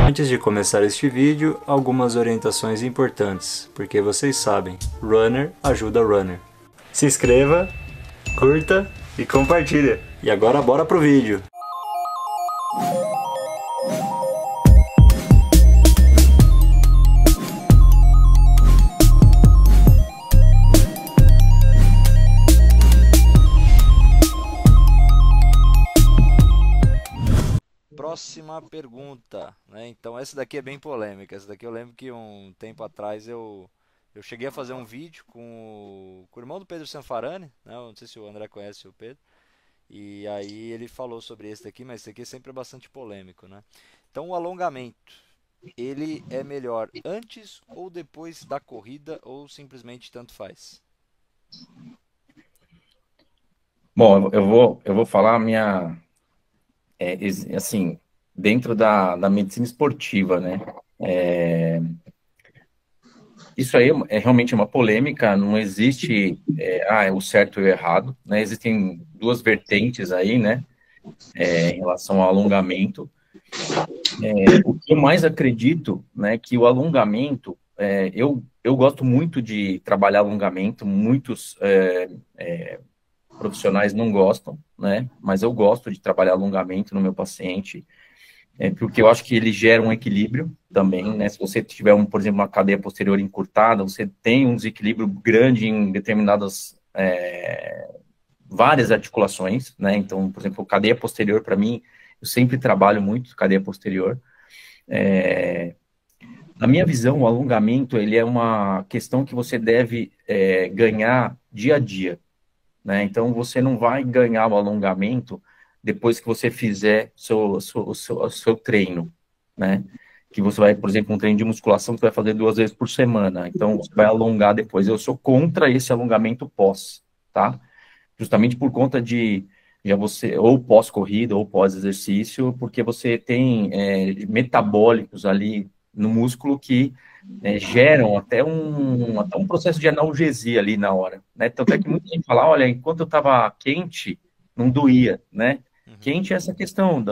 Antes de começar este vídeo, algumas orientações importantes, porque vocês sabem, runner ajuda runner. Se inscreva, curta e compartilha. E agora bora pro vídeo. Próxima pergunta, né? Então essa daqui é bem polêmica. Essa daqui eu lembro que um tempo atrás eu cheguei a fazer um vídeo com o irmão do Pedro Sanfarani, né? Eu não sei se o André conhece o Pedro. E aí ele falou sobre esse daqui, mas esse aqui é sempre bastante polêmico, né? Então o alongamento, ele é melhor antes ou depois da corrida ou simplesmente tanto faz? Bom, eu vou falar a minha, assim, dentro da medicina esportiva, né? É, Isso aí é realmente uma polêmica, não existe, é o certo e o errado, né? Existem duas vertentes aí, né? Em relação ao alongamento. O que eu mais acredito, né, que o alongamento, eu gosto muito de trabalhar alongamento, muitos profissionais não gostam, né? Mas eu gosto de trabalhar alongamento no meu paciente, porque eu acho que ele gera um equilíbrio também, né? Se você tiver, por exemplo, uma cadeia posterior encurtada, você tem um desequilíbrio grande em determinadas, várias articulações, né? Então, por exemplo, cadeia posterior, para mim, eu sempre trabalho muito cadeia posterior. Na minha visão, o alongamento, ele é uma questão que você deve ganhar dia a dia, né? Então, você não vai ganhar o alongamento depois que você fizer o seu treino, né? Que você vai, por exemplo, um treino de musculação que você vai fazer 2 vezes por semana. Então, você vai alongar depois. Eu sou contra esse alongamento pós, tá? Justamente por conta de já você, ou pós-corrida, ou pós-exercício, porque você tem metabólicos ali no músculo que geram até um processo de analgesia ali na hora, né? Tanto é que muita gente fala, olha, enquanto eu estava quente, não doía, né? Quente é essa questão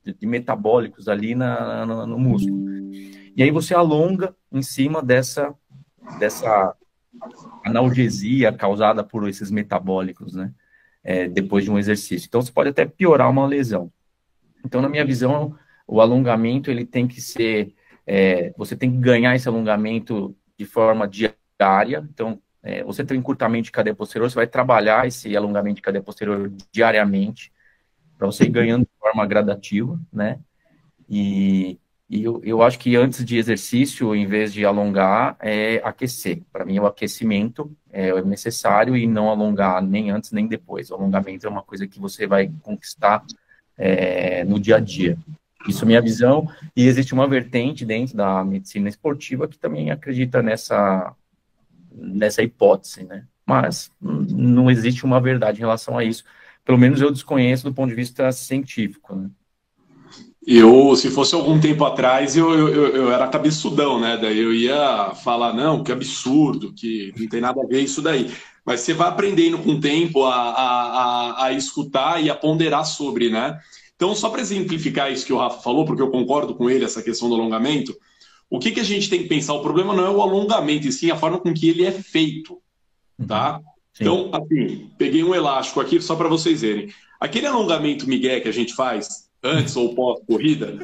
de metabólicos ali no músculo. E aí você alonga em cima dessa analgesia causada por esses metabólicos, né? Depois de um exercício. Então, você pode até piorar uma lesão. Então, na minha visão, o alongamento, ele tem que ser... você tem que ganhar esse alongamento de forma diária. Então, você tem um encurtamento de cadeia posterior, você vai trabalhar esse alongamento de cadeia posterior diariamente, para você ir ganhando de forma gradativa, né? E eu acho que antes de exercício, em vez de alongar, é aquecer. Para mim, o aquecimento é necessário e não alongar nem antes nem depois. O alongamento é uma coisa que você vai conquistar no dia a dia. Isso é minha visão. E existe uma vertente dentro da medicina esportiva que também acredita nessa hipótese, né? Mas não existe uma verdade em relação a isso. Pelo menos eu desconheço do ponto de vista científico, né? Se fosse algum tempo atrás, eu era cabeçudão, né? Daí eu ia falar, não, que absurdo, que não tem nada a ver isso daí. Mas você vai aprendendo com o tempo a escutar e a ponderar sobre, né? Então, só para exemplificar isso que o Rafa falou, porque eu concordo com ele, essa questão do alongamento, o que a gente tem que pensar? O problema não é o alongamento, e sim a forma com que ele é feito, tá? Então, assim, peguei um elástico aqui só para vocês verem. Aquele alongamento migué que a gente faz antes ou pós-corrida,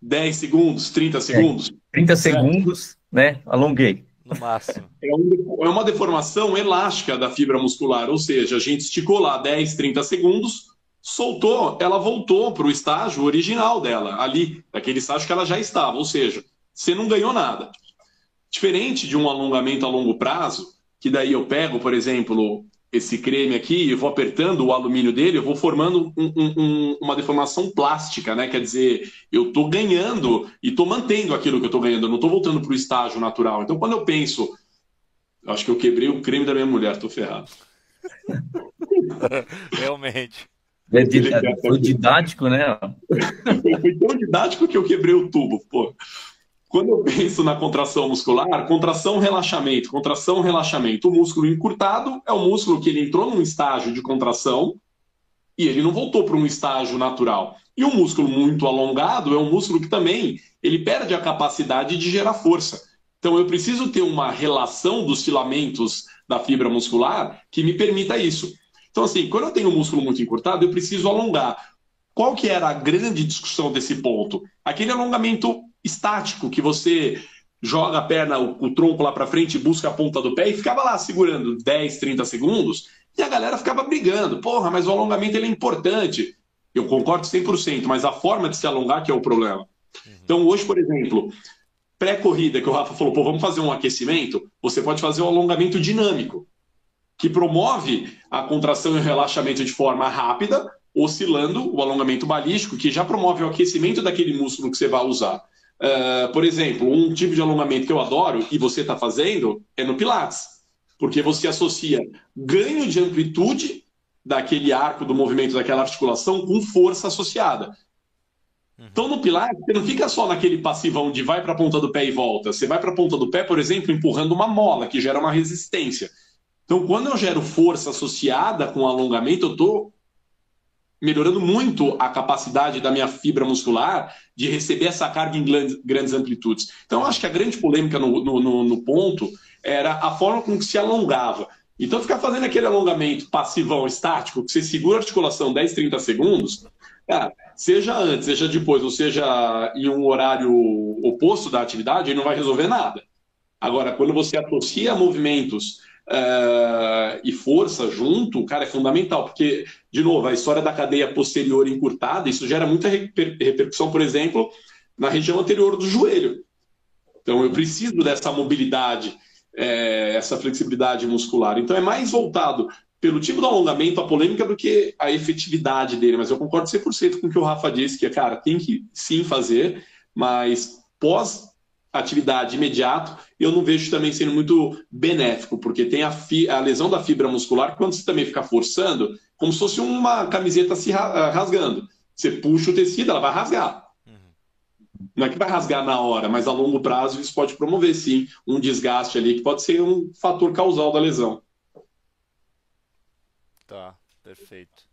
10 segundos, 30 segundos. 30 segundos, né? Alonguei. No máximo. É uma deformação elástica da fibra muscular, ou seja, a gente esticou lá 10, 30 segundos, soltou, ela voltou para o estágio original dela, ali, daquele estágio que ela já estava, ou seja, você não ganhou nada. Diferente de um alongamento a longo prazo, que daí eu pego, por exemplo, esse creme aqui, eu vou apertando o alumínio dele, eu vou formando uma deformação plástica, né? Quer dizer, eu estou ganhando e estou mantendo aquilo que eu estou ganhando, eu não estou voltando para o estágio natural. Então, quando eu penso, acho que eu quebrei o creme da minha mulher, estou ferrado. Realmente. Foi didático, né? Foi tão didático que eu quebrei o tubo, pô. Quando eu penso na contração muscular, contração, relaxamento, contração, relaxamento. O músculo encurtado é o músculo que ele entrou num estágio de contração e ele não voltou para um estágio natural. E um músculo muito alongado é um músculo que também ele perde a capacidade de gerar força. Então eu preciso ter uma relação dos filamentos da fibra muscular que me permita isso. Então assim, quando eu tenho um músculo muito encurtado, eu preciso alongar. Qual que era a grande discussão desse ponto? Aquele alongamento estático que você joga a perna, o tronco lá para frente, busca a ponta do pé e ficava lá segurando 10, 30 segundos e a galera ficava brigando. Porra, mas o alongamento ele é importante. Eu concordo 100%, mas a forma de se alongar que é o problema. Então hoje, por exemplo, pré-corrida, que o Rafa falou, pô, vamos fazer um aquecimento, você pode fazer um alongamento dinâmico, que promove a contração e o relaxamento de forma rápida, oscilando o alongamento balístico, que já promove o aquecimento daquele músculo que você vai usar. Por exemplo, um tipo de alongamento que eu adoro, e você está fazendo, é no Pilates, porque você associa ganho de amplitude daquele arco do movimento daquela articulação com força associada. Então, no Pilates, você não fica só naquele passivão de vai para a ponta do pé e volta. Você vai para a ponta do pé, por exemplo, empurrando uma mola, que gera uma resistência. Então, quando eu gero força associada com alongamento, eu estou melhorando muito a capacidade da minha fibra muscular de receber essa carga em grandes amplitudes. Então, eu acho que a grande polêmica no ponto era a forma com que se alongava. Então, ficar fazendo aquele alongamento passivão, estático, que você segura a articulação 10, 30 segundos, cara, seja antes, seja depois, ou seja em um horário oposto da atividade, ele não vai resolver nada. Agora, quando você associa movimentos e força junto, cara, é fundamental, porque, de novo, a história da cadeia posterior encurtada, isso gera muita repercussão, por exemplo, na região anterior do joelho. Então, eu preciso dessa mobilidade, essa flexibilidade muscular. Então, é mais voltado pelo tipo do alongamento, a polêmica, do que a efetividade dele. Mas eu concordo 100% com o que o Rafa disse, que, cara, tem que sim fazer, mas pós-atividade imediato, eu não vejo também sendo muito benéfico, porque tem a lesão da fibra muscular, quando você também fica forçando, como se fosse uma camiseta se rasgando. Você puxa o tecido, ela vai rasgar. Não é que vai rasgar na hora, mas a longo prazo isso pode promover, sim, um desgaste ali, que pode ser um fator causal da lesão. Tá, perfeito.